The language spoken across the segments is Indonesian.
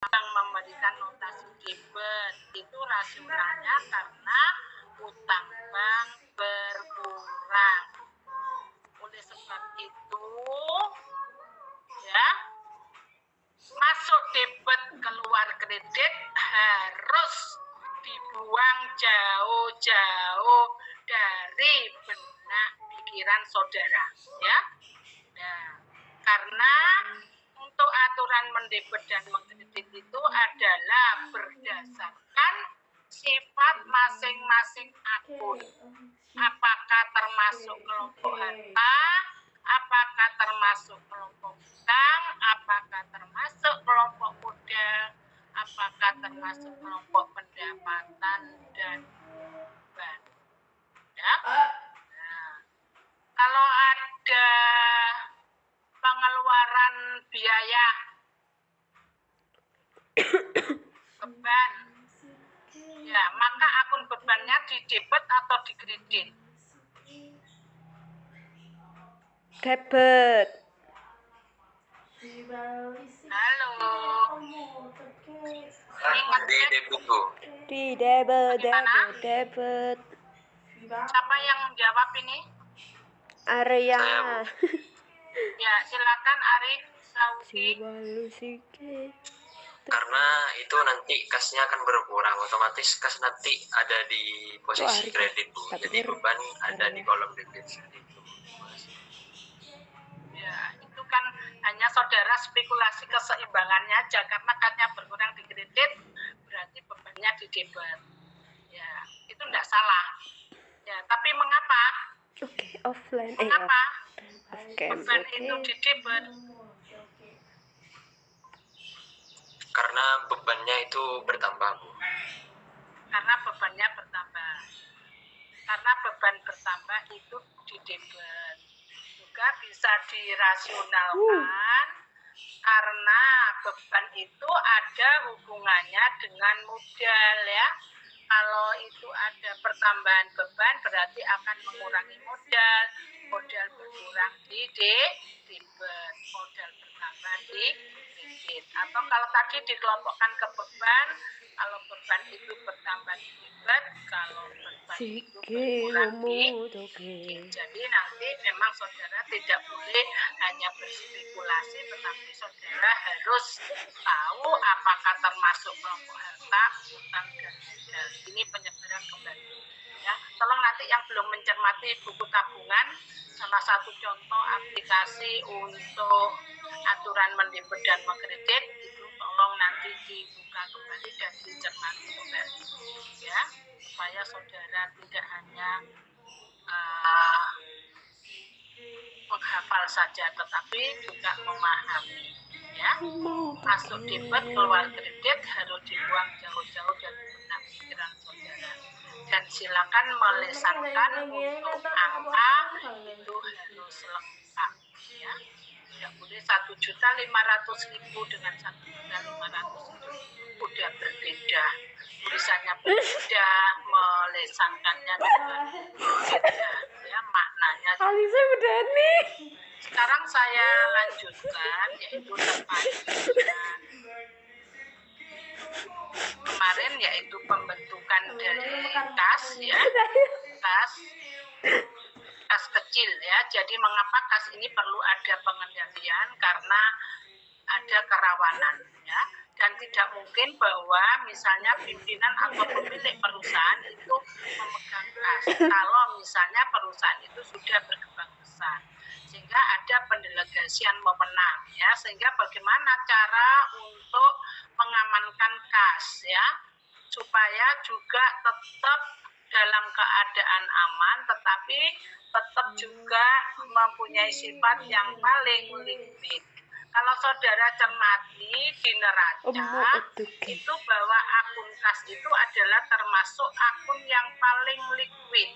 yang memberikan notasi debit itu rasionalnya karena utang bank berkurang. Oleh sebab itu ya, masuk debit keluar kredit harus dibuang jauh-jauh dari benak pikiran saudara ya. Nah, karena untuk aturan mendebit dan mengkredit itu adalah berdasarkan sifat masing-masing akun. Apakah termasuk kelompok harta, apakah termasuk kelompok utang, apakah termasuk kelompok modal, apakah termasuk kelompok pendapatan dan beban. Ya. Nah, kalau ada pengeluaran biaya beban, ya maka akun bebannya di debit atau di kredit? Debit. Halo. Ingat Di debit Bu. Di debit, Gimana? debit. Siapa yang menjawab ini? Area. Saya, Bu. Ya, silakan Arif Saudi. Karena itu nanti kasnya akan berkurang, otomatis kas nanti ada di posisi kredit Bu. Jadi beban ada di kolom debit. Ya, itu kan hanya saudara spekulasi keseimbangannya aja, karena kasnya berkurang di kredit berarti bebannya di debit. Ya, itu enggak salah. Ya, tapi mengapa? Oke, offline. Mengapa Oke, beban itu di debit? Karena bebannya itu bertambah Bu. Karena bebannya bertambah. Karena beban bertambah itu di debit. Juga bisa dirasionalkan karena beban itu ada hubungannya dengan modal ya. Kalau itu ada pertambahan beban berarti akan mengurangi modal. Modal berkurang di debit, modal bertambah di kredit. Atau kalau tadi dikelompokkan ke beban, kalau beban itu bertambah di debit, kalau beban itu berkurang di kredit. Jadi nanti memang saudara tidak boleh hanya berspekulasi, tetapi saudara harus tahu apakah termasuk kelompok harta, utang, dan modal. Ini penyebaran kembali. Ya, tolong nanti yang belum mencermati buku tabungan, salah satu contoh aplikasi untuk aturan mendebit dan mengkredit itu tolong nanti dibuka kembali dan dicermati kembali ya, supaya saudara tidak hanya menghafal saja tetapi juga memahami ya. Masuk debit keluar kredit harus dibuang jauh-jauh dari benak pikiran saudara. Dan silakan melesankan untuk angka itu harus lengkap ya. Tidak boleh 1.500.000 dengan 1.500.000 udah berbeda, tulisannya berbeda, melesankannya juga berbeda ya, maknanya. Alisa udah nih. Sekarang saya lanjutkan yaitu terkait dengan kemarin yaitu pembentukan dari kas ya, kas kecil ya. Jadi mengapa kas ini perlu ada pengendalian? Karena ada kerawanan ya, dan tidak mungkin bahwa misalnya pimpinan atau pemilik perusahaan itu memegang kas kalau misalnya perusahaan itu sudah berkembang besar, sehingga ada pendelegasian wewenang ya. Sehingga bagaimana cara untuk mengamankan kas ya, supaya juga tetap dalam keadaan aman tetapi tetap juga mempunyai sifat yang paling liquid. Kalau saudara cermati di neraca itu bahwa akun kas itu adalah termasuk akun yang paling liquid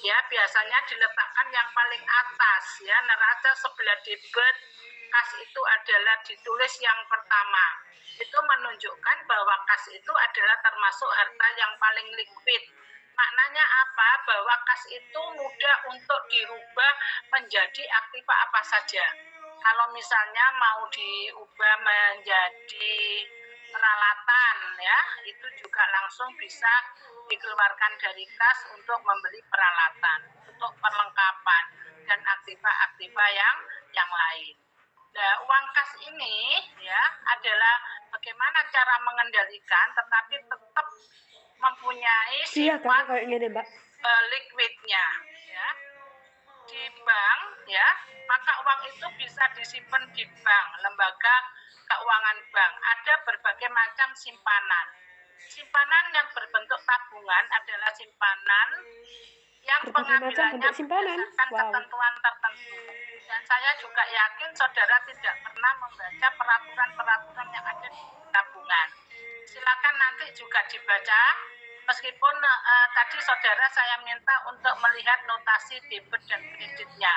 ya, biasanya diletakkan yang paling atas ya. Neraca sebelah debit, kas itu adalah ditulis yang pertama. Itu menunjukkan bahwa kas itu adalah termasuk harta yang paling liquid. Maknanya apa? Bahwa kas itu mudah untuk dirubah menjadi aktiva apa saja. Kalau misalnya mau diubah menjadi peralatan ya, itu juga langsung bisa dikeluarkan dari kas untuk membeli peralatan, untuk perlengkapan dan aktiva-aktiva yang lain. Nah, uang kas ini ya adalah bagaimana cara mengendalikan tetapi tetap mempunyai Iya kan sifat kayak gini, Mbak. liquidnya ya. Di bank ya, maka uang itu bisa disimpan di bank, lembaga keuangan bank. Ada berbagai macam simpanan. Simpanan yang berbentuk tabungan adalah simpanan yang Berbagai macam pengambilannya bentuk simpanan. berdasarkan Wow. ketentuan tertentu. Dan saya juga yakin saudara tidak pernah membaca peraturan-peraturan yang ada di tabungan. Silakan nanti juga dibaca. Meskipun tadi saudara saya minta untuk melihat notasi debit dan kreditnya,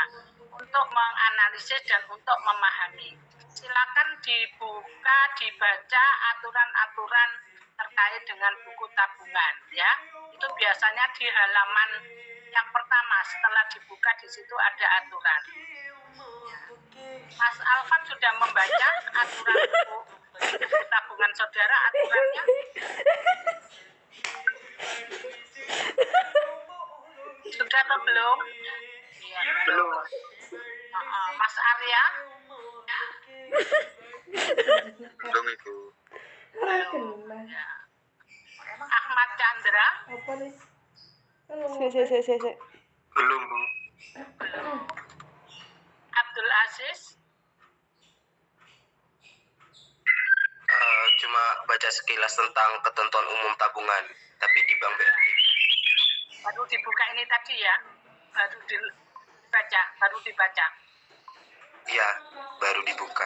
untuk menganalisis dan untuk memahami. Silakan dibuka, dibaca aturan-aturan terkait dengan buku tabungan ya. Itu biasanya di halaman yang pertama, setelah dibuka di situ ada aturan. Mas Alvan sudah membaca aturan buku tabungan saudara, aturannya? Sudah atau belum? Ya, Belum. Mas Arya? Belum Ibu. Ya. Ahmad Chandra? Se. Belum Bu. Belum. Abdul Aziz? Cuma baca sekilas tentang ketentuan umum tabungan, tapi di Bank BRI. Baru dibuka ini tadi ya? Baru dibaca. Iya, baru dibuka.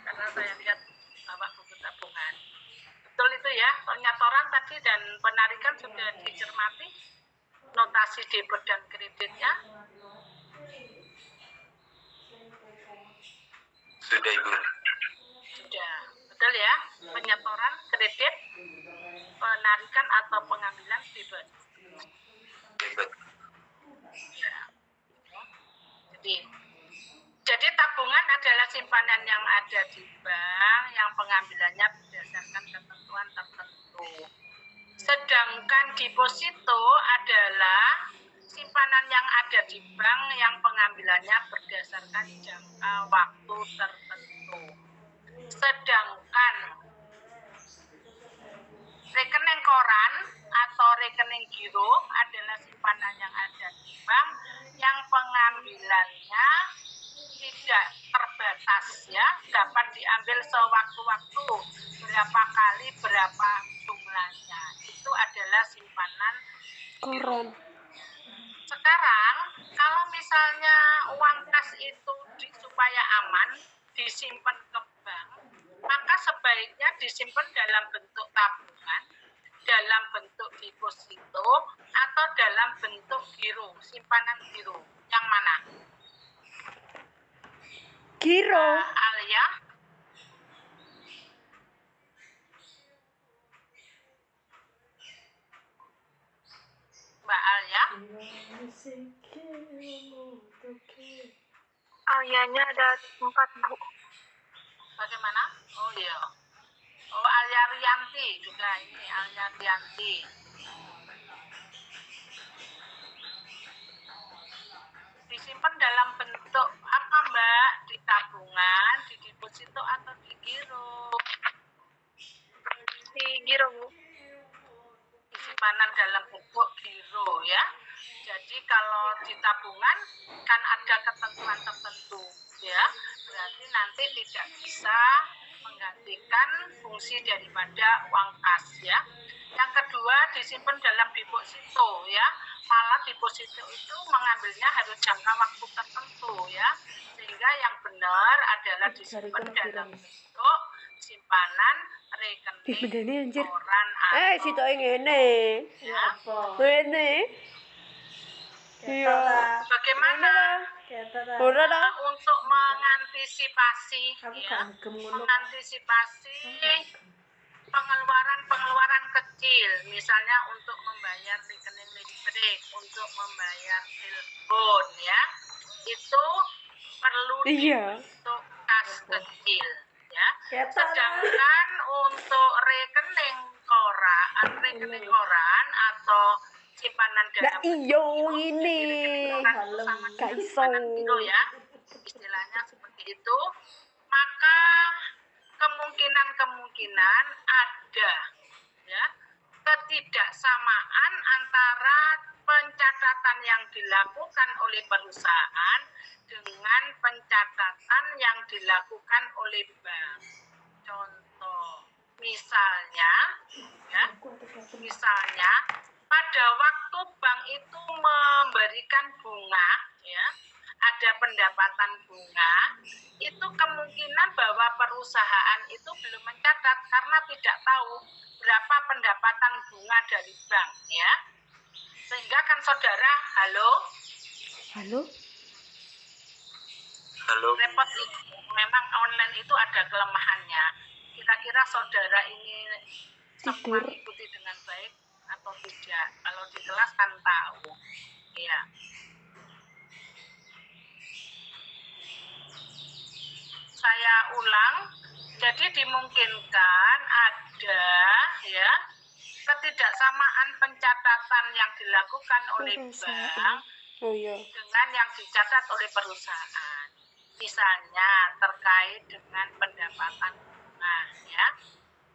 Karena saya lihat bawa buku tabungan. Betul itu ya, penyetoran tadi dan penarikan sudah dicermati, notasi debit dan kreditnya. Sudah Ibu. Sudah, betul ya, penyetoran kredit, penarikan atau pengambilan debit. Debit. Ya. Jadi tabungan adalah simpanan yang ada di bank yang pengambilannya berdasarkan ketentuan tertentu. Sedangkan deposito adalah simpanan yang ada di bank yang pengambilannya berdasarkan jangka waktu tertentu. Sedangkan rekening koran atau rekening giro adalah simpanan yang ada di bank yang pengambilannya tidak terbatas ya, dapat diambil sewaktu-waktu, berapa kali berapa jumlahnya. Itu adalah simpanan Koran. Sekarang kalau misalnya uang kas itu supaya aman disimpan ke bank, maka sebaiknya disimpan dalam bentuk tabungan, dalam bentuk deposito, atau dalam bentuk giro, simpanan giro. Yang mana? Giro. Alia? Mbak Alia? Alianya ada 4 Bu. Bagaimana? Oh iya. Oh, Alia Rianti juga ini, Alia Rianti. Disimpan dalam bentuk apa Mbak? Di tabungan, di deposito atau di giro? Di giro Bu. Simpanan dalam bentuk giro ya. Jadi kalau di tabungan kan ada ketentuan tertentu ya. Berarti nanti tidak bisa menggantikan fungsi daripada uang kas ya. Yang kedua disimpan dalam deposito ya. Malah deposito itu mengambilnya harus jangka waktu tertentu ya. Sehingga yang benar adalah disimpan dalam bentuk simpanan rekening koran atau Situ ngene. ya. Ngene. Iya. Bagaimana Ora ta? untuk mengantisipasi ya, mengantisipasi pengeluaran kecil, misalnya untuk membayar rekening listrik, untuk membayar telepon ya, itu perlu Iya. dibentuk kas kecil ya. Sedangkan untuk rekening koran atau simpanan dana Nah iyo ini. sama Gak dengan iso. simpanan gitu ya, istilahnya seperti itu, maka kemungkinan ada ya ketidaksamaan antara pencatatan yang dilakukan oleh perusahaan dengan pencatatan yang dilakukan oleh bank. Contoh, misalnya pada waktu bank itu memberikan bunga, ya, ada pendapatan bunga, itu kemungkinan bahwa perusahaan itu belum mencatat karena tidak tahu berapa pendapatan bunga dari bank, ya. Sehingga kan saudara, halo, repot itu. Memang online itu ada kelemahannya. Kira-kira saudara ini semua ikuti dengan baik atau tidak? Kalau di kelas kan tahu, ya. Saya ulang, jadi dimungkinkan ada ya ketidaksamaan pencatatan yang dilakukan oleh bank dengan yang dicatat oleh perusahaan. Misalnya terkait dengan pendapatan bunga, ya.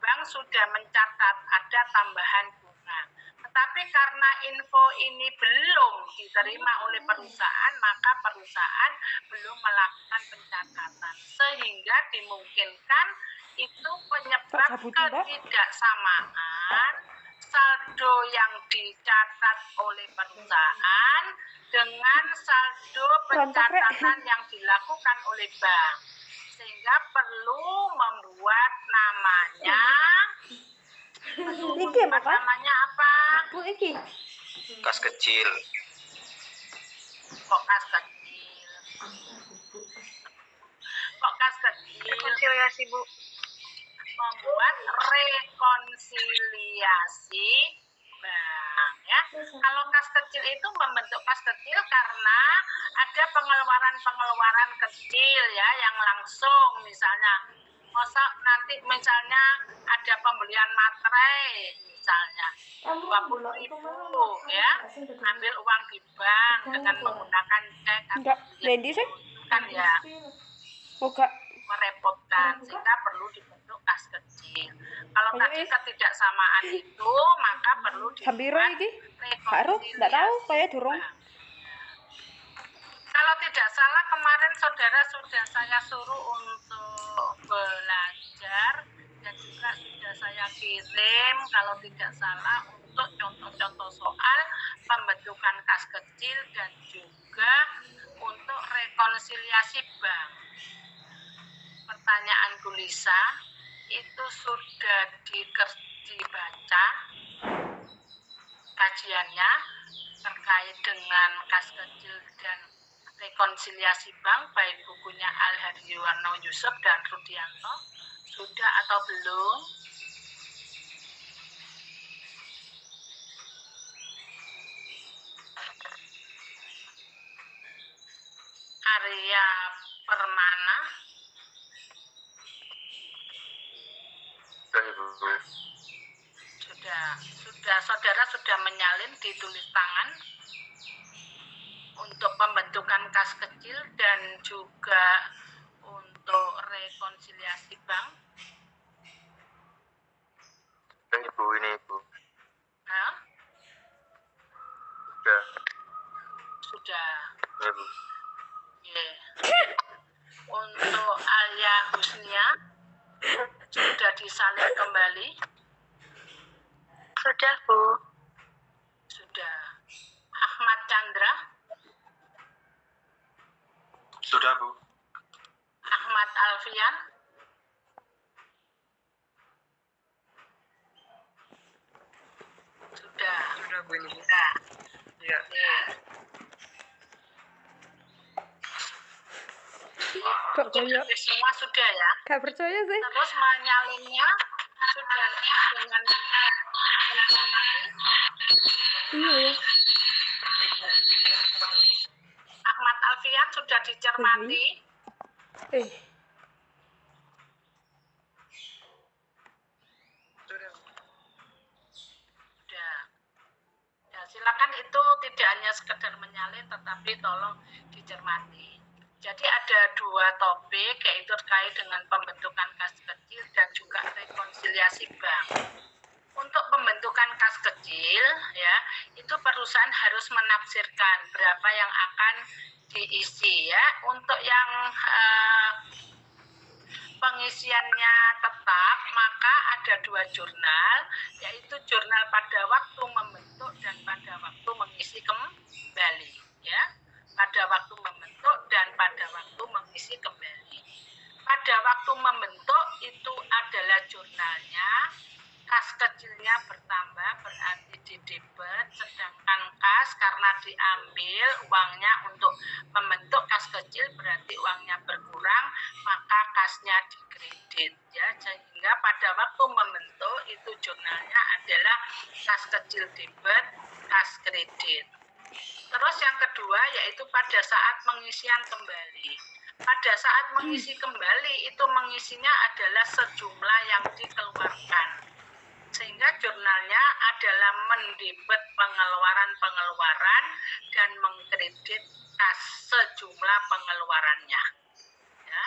Bank sudah mencatat ada tambahan bunga. Tetapi karena info ini belum diterima oleh perusahaan, maka perusahaan belum melakukan pencatatan. Sehingga dimungkinkan itu penyebab ketidaksamaan saldo yang dicatat oleh perusahaan dengan saldo pencatatan yang dilakukan oleh bank. Sehingga perlu membuat namanya apa? Kas kecil. Kok kas kecil? Rekonsiliasi, Bu. Membuat rekonsiliasi bank, ya. Kalau kas kecil itu membentuk kas kecil karena ada pengeluaran kecil, ya, yang langsung, misalnya nanti misalnya ada pembelian materai, misalnya 20.000, ya, ambil uang di bank dengan menggunakan cek atau kan ya merepotkan, sehingga perlu dibentuk kas kecil. Kalau tadi ketidaksamaan itu, maka perlu dibuat rekonsiliasi. Kalau tidak salah kemarin saudara sudah saya suruh untuk belajar dan juga sudah saya kirim kalau tidak salah untuk contoh-contoh soal pembentukan kas kecil dan juga untuk rekonsiliasi bank. Pertanyaan Bu Lisa itu sudah dibaca kajiannya terkait dengan kas kecil dan rekonsiliasi bank, baik bukunya Al Hadiwarno Yusuf dan Rudianto, sudah atau belum? Arya Permana, sudah saudara sudah menyalin ditulis tangan untuk pembentukan kas kecil dan juga untuk rekonsiliasi bank. Ibu ini Ibu. Hah? Sudah. Ya, Bu. Yeah. Untuk Alia Husnia sudah disalin kembali. Sudah, Bu. Sudah. Ahmad Chandra. Sudah, Bu. Ahmad Alfian. Sudah. Sudah, Bu ini. Ya. Kok kayak Semua sudah ya. gak percaya sih. Terus menyalinnya sudah dengan Iya ya. Ahmad Alfian sudah dicermati. tetapi tolong dicermati. Jadi ada dua topik, yaitu terkait dengan pembentukan kas kecil dan juga rekonsiliasi bank. Untuk pembentukan kas kecil, ya, itu perusahaan harus menafsirkan berapa yang akan diisi, ya. Untuk yang pengisiannya tetap, maka ada dua jurnal, yaitu jurnal pada waktu membentuk dan pada waktu mengisi kembali, ya. Pada waktu membentuk dan pada waktu mengisi kembali. Pada waktu membentuk itu adalah jurnalnya, kas kecilnya bertambah berarti di debit, sedangkan kas karena diambil uangnya untuk membentuk kas kecil berarti uangnya berkurang, maka kasnya di kredit, ya. Sehingga pada waktu membentuk itu jurnalnya adalah kas kecil debit, kas kredit. Terus yang kedua yaitu pada saat pengisian kembali. Pada saat mengisi kembali itu mengisinya adalah sejumlah yang dikeluarkan. Sehingga jurnalnya adalah mendebit pengeluaran-pengeluaran dan mengkredit kas sejumlah pengeluarannya. Ya,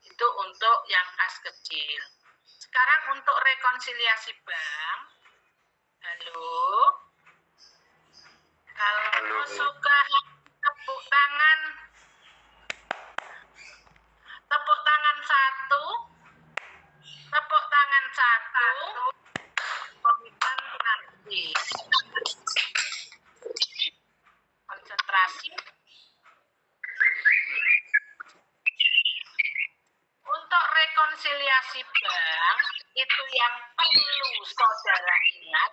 itu untuk yang kas kecil. Sekarang untuk rekonsiliasi bank. Halo. Kalau suka tepuk tangan satu, tepuk tangan satu, komitmen nanti. Konsentrasi. Untuk rekonsiliasi bank, itu yang perlu saudara ingat,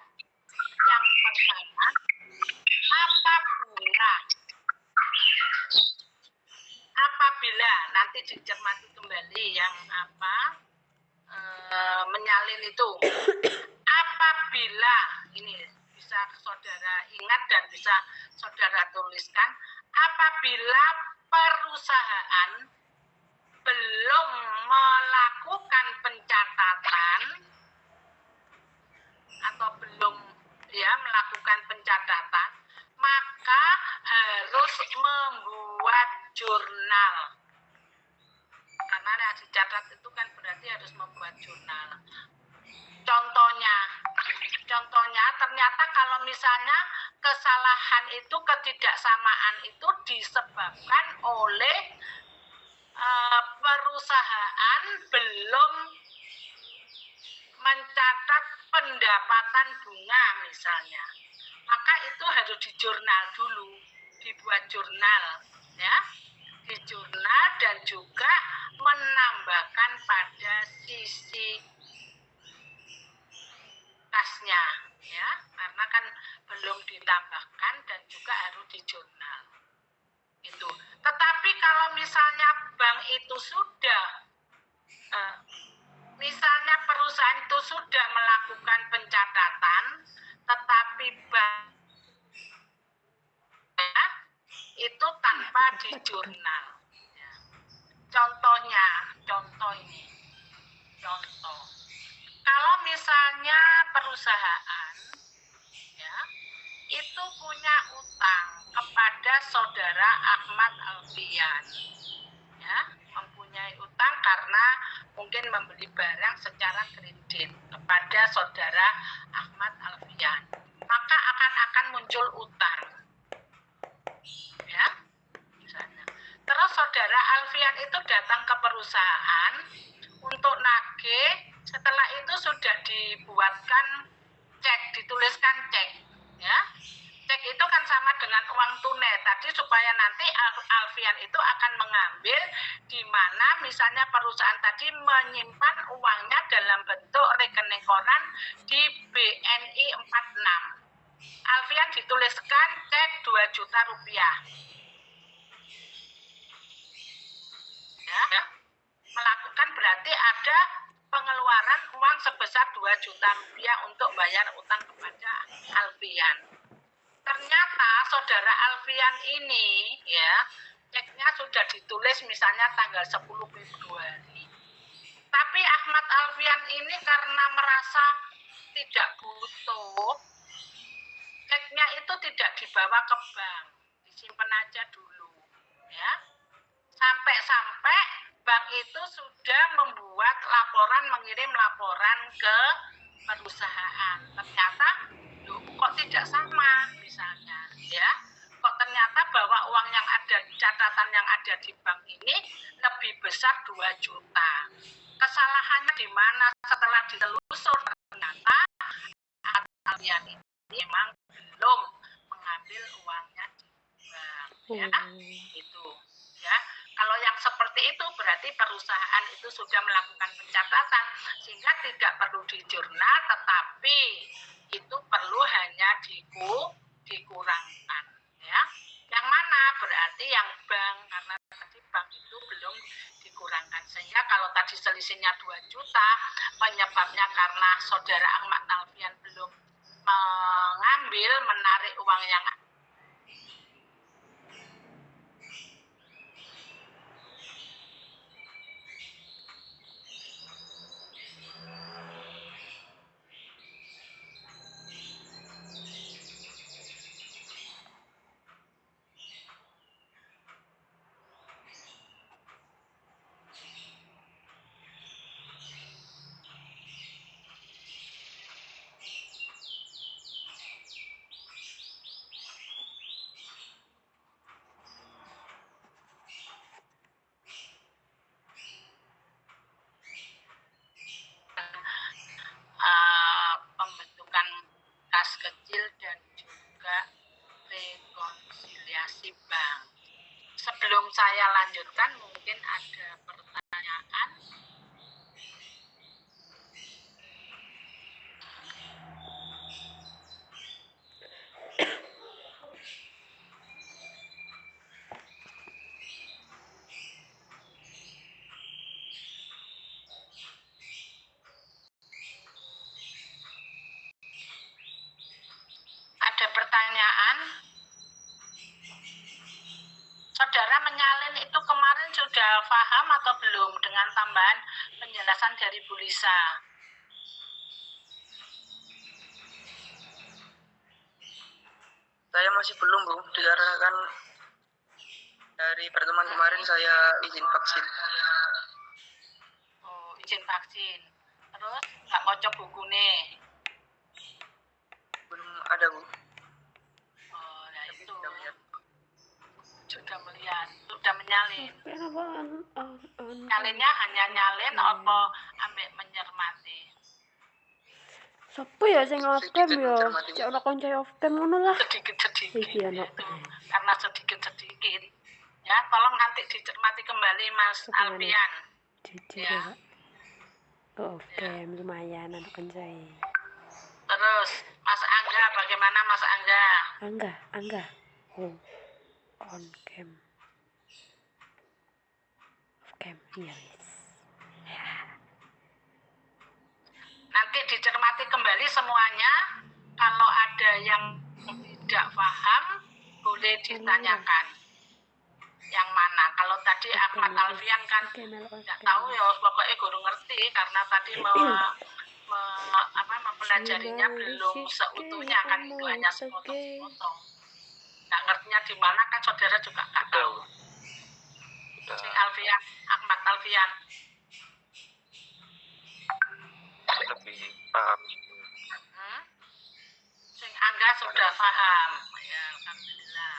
yang pertama, apabila nanti dicermati kembali yang menyalin itu, apabila ini bisa saudara ingat dan bisa saudara tuliskan, apabila perusahaan belum melakukan pencatatan atau belum melakukan pencatatan, maka harus membuat jurnal. Karena yang dicatat itu kan berarti harus membuat jurnal. Contohnya ternyata kalau misalnya kesalahan itu, ketidaksamaan itu disebabkan oleh perusahaan belum mencatat pendapatan bunga misalnya, maka itu harus dijurnal dulu, dibuat jurnal, ya, di jurnal dan juga menambahkan pada sisi kasnya, ya, karena kan belum ditambahkan dan juga harus dijurnal. Itu. Tetapi kalau misalnya bank itu sudah misalnya perusahaan itu sudah melakukan pencatatan, tetapi bank itu tanpa dijurnal. Ya. Contoh ini. Kalau misalnya perusahaan, ya, itu punya utang kepada saudara Ahmad Alfian, ya, mempunyai utang karena mungkin membeli barang secara kredit kepada saudara Ahmad Alfian, maka akan muncul utang, ya, misalnya. Terus saudara Alfian itu datang ke perusahaan untuk nagih. Setelah itu sudah dibuatkan cek, dituliskan cek, ya. Cek itu kan sama dengan uang tunai tadi, supaya nanti Alfian itu akan mengambil, di mana misalnya perusahaan tadi menyimpan uangnya dalam bentuk rekening koran di BNI 46. Alfian dituliskan cek 2 juta rupiah. Ya, melakukan berarti ada pengeluaran uang sebesar 2 juta rupiah untuk bayar utang kepada Alfian. Ternyata saudara Alfian ini, ya, ceknya sudah ditulis misalnya tanggal 10 Februari. Tapi Ahmad Alfian ini karena merasa tidak butuh, ceknya itu tidak dibawa ke bank, simpen aja dulu, ya. Sampai-sampai bank itu sudah membuat laporan, mengirim laporan ke perusahaan. Ternyata, loh, kok tidak sama misalnya, ya. Kok ternyata bahwa uang yang ada, catatan yang ada di bank ini lebih besar 2 juta. Kesalahannya di mana? Setelah ditelusur ternyata kalian ini memang belum mengambil uangnya di bank, ya. Itu, ya. Kalau yang seperti itu berarti perusahaan itu sudah melakukan pencatatan sehingga tidak perlu di jurnal, tetapi itu perlu hanya dikurangkan, ya. Yang mana berarti yang bank, karena tadi bank itu belum dikurangkan, sehingga kalau tadi selisihnya 2 juta penyebabnya karena saudara Ahmad Alfian belum menarik uang yang pembentukan kas kecil dan juga rekonsiliasi bank. Sebelum saya lanjutkan, mungkin ada pertanyaan. Ada pertanyaan? Saudara menyalin itu kemarin sudah paham atau belum dengan tambahan penjelasan dari Bu Lisa? Saya masih belum, Bu, dikarenakan dari pertemuan kemarin saya izin vaksin. Oh, izin vaksin. Terus nggak kocok buku nih? Belum ada, Bu. Oh, ya itu. Sudah melihat, sudah menyalin. Nyalinnya hanya nyalin apa ambek mencermati? Siapa ya sing off-cam ya? Cek ora konco off-cam ngono lah. Sedikit-sedikit Iki ana. itu. Karena sedikit-sedikit. Ya, tolong nanti dicermati kembali Mas Alfian. Jujur Ya. ya. Oh, off-cam lumayan anak koncoe. Terus Mas Angga, bagaimana Mas Angga? Angga. Oh. On cam. Off cam. Iya, wis. Nanti dicermati kembali semuanya. Kalau ada yang tidak paham, boleh ditanyakan. Yang mana? Kalau tadi Ahmad Alfian kan tidak tahu ya, pokoknya guru ngerti karena tadi mempelajarinya belum seutuhnya kan, itu hanya sepotong-sepotong. Nggak ngertinya di mana kan saudara juga nggak tahu. Sing Alfian, Ahmad Alfian. Lebih paham. Sing Angga sudah paham. Ya, alhamdulillah.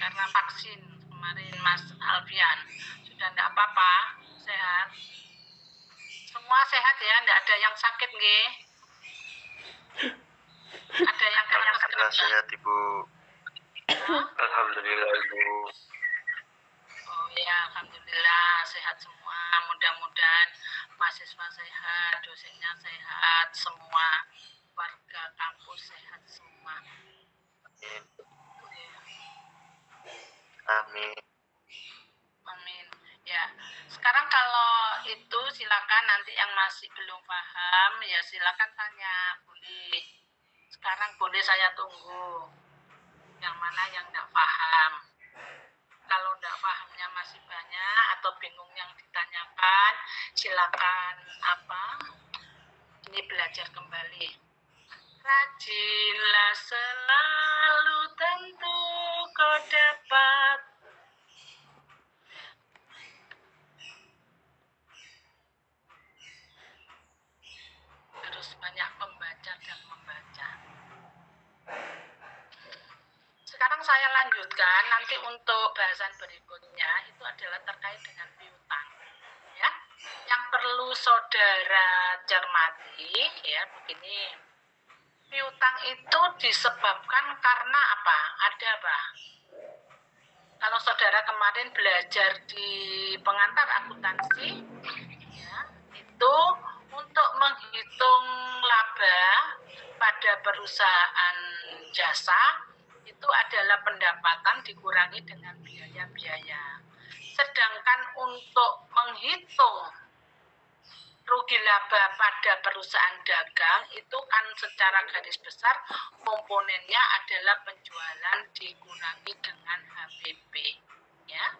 Karena vaksin kemarin Mas Alfian sudah enggak apa-apa, sehat. Semua sehat ya, enggak ada yang sakit nggih. Ada yang Alhamdulillah sehat, Ibu. Alhamdulillah, Ibu. Oh ya, alhamdulillah sehat semua. Mudah-mudahan mahasiswa sehat, dosennya sehat, semua warga kampus sehat semua. Amin. Amin. Ya, sekarang kalau itu silakan nanti yang masih belum paham ya silakan tanya, boleh. Sekarang boleh saya tunggu. Yang mana yang enggak paham. Kalau enggak pahamnya masih banyak atau bingung yang ditanyakan, silakan ini belajar kembali. Rajinlah selalu tentu kau dapat. Harus banyak membaca dan membaca. Sekarang saya lanjutkan, nanti untuk bahasan berikutnya itu adalah terkait dengan piutang. Ya, yang perlu saudara cermati ya begini. Piutang itu disebabkan karena apa? Ada apa? Kalau saudara kemarin belajar di pengantar akuntansi, ya, itu untuk menghitung laba pada perusahaan jasa itu adalah pendapatan dikurangi dengan biaya-biaya. Sedangkan untuk menghitung rugi laba pada perusahaan dagang itu kan secara garis besar komponennya adalah penjualan dikurangi dengan HPP, ya.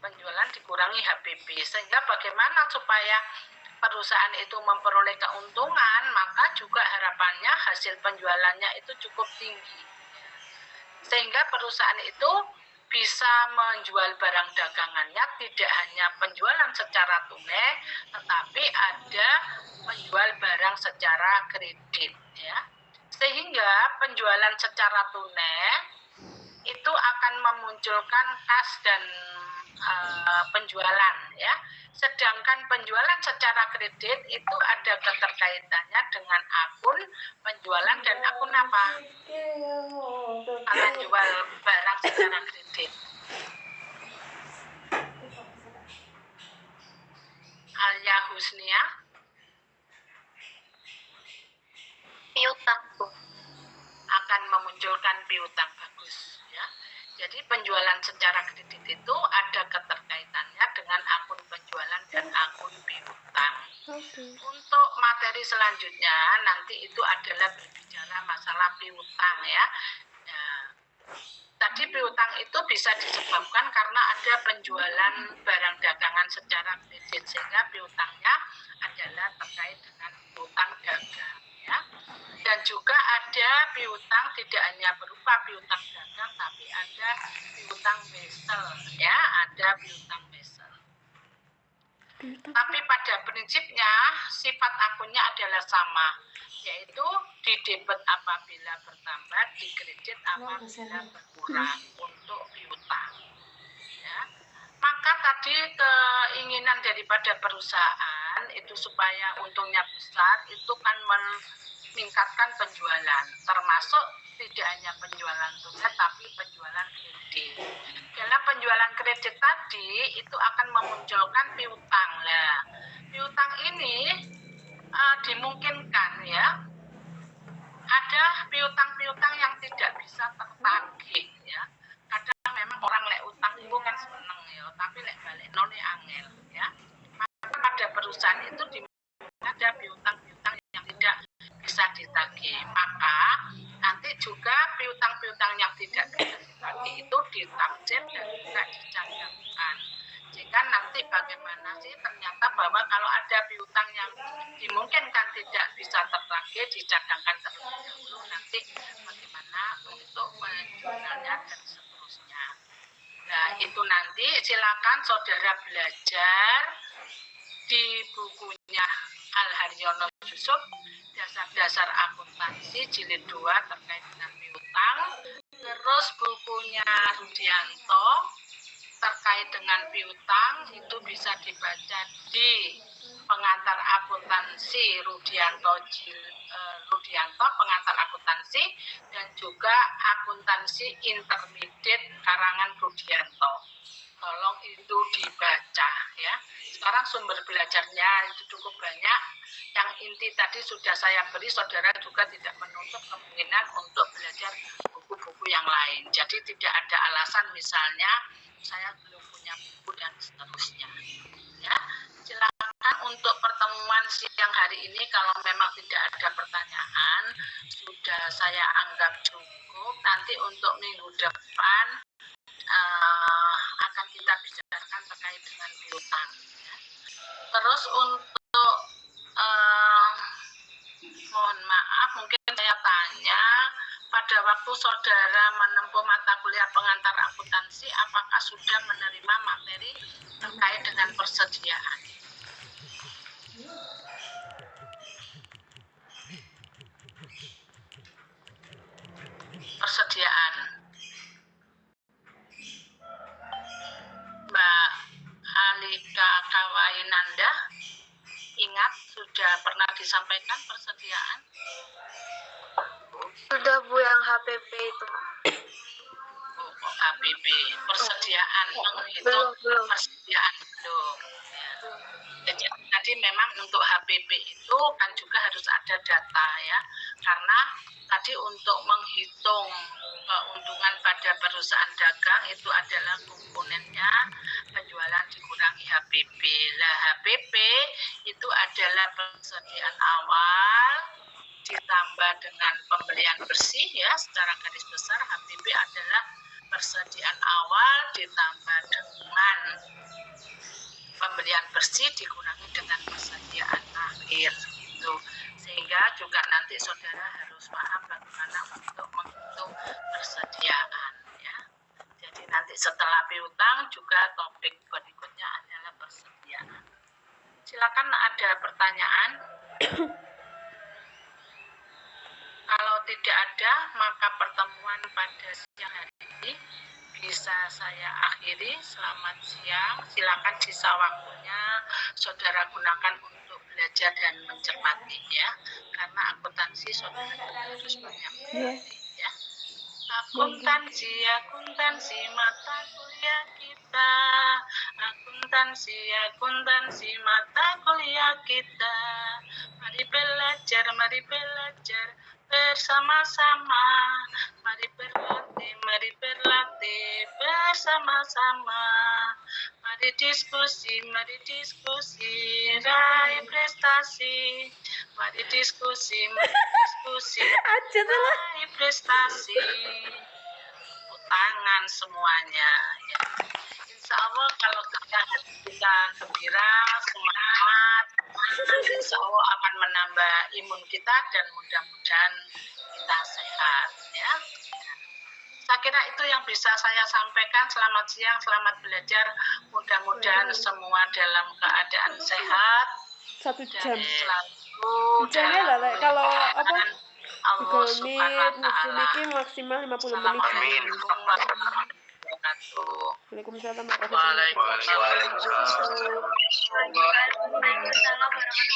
Penjualan dikurangi HPP, sehingga bagaimana supaya perusahaan itu memperoleh keuntungan, maka juga harapannya hasil penjualannya itu cukup tinggi, sehingga perusahaan itu bisa menjual barang dagangannya tidak hanya penjualan secara tunai, tetapi ada menjual barang secara kredit, ya. Sehingga penjualan secara tunai itu akan memunculkan kas dan penjualan, ya. Sedangkan penjualan secara kredit itu ada keterkaitannya dengan akun penjualan dan akun apa? Kalau jual barang secara kredit. Alia Husnia. Piutang, Bu. Akan memunculkan piutang, bagus, ya. Jadi penjualan secara kredit itu ada keterkaitannya dengan akun penjualan dan akun piutang. Untuk materi selanjutnya nanti itu adalah berbicara masalah piutang, ya. Tadi piutang itu bisa disebabkan karena ada penjualan barang dagangan secara kredit, sehingga piutangnya adalah terkait dengan piutang dagang, ya. Dan juga ada piutang tidak hanya berupa piutang dagang, tapi ada piutang wesel, ya, ada piutang wesel. Tapi pada prinsipnya sifat akunnya adalah sama, yaitu di debit apabila bertambah, di kredit apabila berkurang untuk piutang, ya. Maka tadi keinginan daripada perusahaan itu supaya untungnya besar itu kan meningkatkan penjualan, termasuk tidak hanya penjualan tunai tapi penjualan kredit. Dalam penjualan kredit tadi itu akan memunculkan piutang. Nah, piutang ini dimungkinkan, ya, ada piutang-piutang yang tidak bisa tertagih, ya. Kadang memang orang lek utang itu kan seneng, ya, tapi lek balik none angel, ya. Maka pada perusahaan itu ada piutang-piutang yang tidak bisa ditagih. Maka nanti juga piutang-piutang yang tidak bisa ditagih itu ditabjeb dan juga dicadangkan. Jika nanti bagaimana sih ternyata bahwa kalau ada piutang yang dimungkinkan tidak bisa tertagih, dicadangkan terlebih dahulu, nanti bagaimana untuk menjualnya dan seterusnya. Nah, itu nanti silakan saudara belajar di bukunya Al Haryono Yusuf, dasar-dasar akuntansi jilid 2 terkait dengan piutang. Terus bukunya Rudianto terkait dengan piutang itu bisa dibaca di pengantar akuntansi Rudianto pengantar akuntansi, dan juga akuntansi intermediate karangan Rudianto. Tolong itu dibaca, ya. Sekarang sumber belajarnya itu cukup banyak. Yang inti tadi sudah saya beri, saudara juga tidak menutup kemungkinan untuk belajar buku-buku yang lain. Jadi tidak ada alasan misalnya saya belum punya buku dan seterusnya, ya. Silakan untuk pertemuan siang hari ini, kalau memang tidak ada pertanyaan sudah saya anggap cukup. Nanti untuk minggu depan akan kita bicarakan terkait dengan piutang, ya. Terus untuk mohon maaf mungkin pada waktu saudara menempuh mata kuliah pengantar akuntansi, apakah sudah menerima materi terkait dengan persediaan? Persediaan. Mbak Alika Kawainanda, ingat sudah pernah disampaikan persediaan? Sudah Bu, yang HPP itu. Oh, HPP, persediaan menghitung Belum. persediaan belum. Ya. Jadi memang untuk HPP itu kan juga harus ada data ya, karena tadi untuk menghitung keuntungan pada perusahaan dagang itu adalah komponennya penjualan dikurangi HPP. Lah HPP itu adalah persediaan awal ditambah dengan pembelian bersih ya, secara garis besar HPP adalah persediaan awal ditambah dengan pembelian bersih dikurangi dengan persediaan akhir itu, sehingga juga nanti saudara harus paham bagaimana untuk menghitung persediaan ya. Jadi nanti setelah piutang juga topik berikutnya adalah persediaan. Silakan ada pertanyaan. Kalau tidak ada, maka pertemuan pada siang hari ini bisa saya akhiri. Selamat siang. Silakan sisa waktunya saudara gunakan untuk belajar dan mencermati ya. Karena akuntansi saudara harus banyak belajar ya. Akuntansi mata kuliah kita. Akuntansi mata kuliah kita. Mari belajar bersama-sama. Mari berlatih bersama-sama. Mari diskusi, raih prestasi. Mari diskusi, raih prestasi. Tepuk tangan semuanya ya. Insya Allah kalau kita gembira, semangat, insya Allah akan menambah imun kita dan mudah-mudahan kita sehat ya. Saya kira itu yang bisa saya sampaikan. Selamat siang, selamat belajar. Mudah-mudahan semua dalam keadaan sehat. 1 jam. Dan selalu Jamnya lah, like, kalau apa Allah Google Subhanahu Meet, wa Ta'ala. Zoom maksimal 50 menit. Assalamualaikum warahmatullahi wabarakatuh. Waalaikumsalam warahmatullahi wabarakatuh. Waalaikumsalam.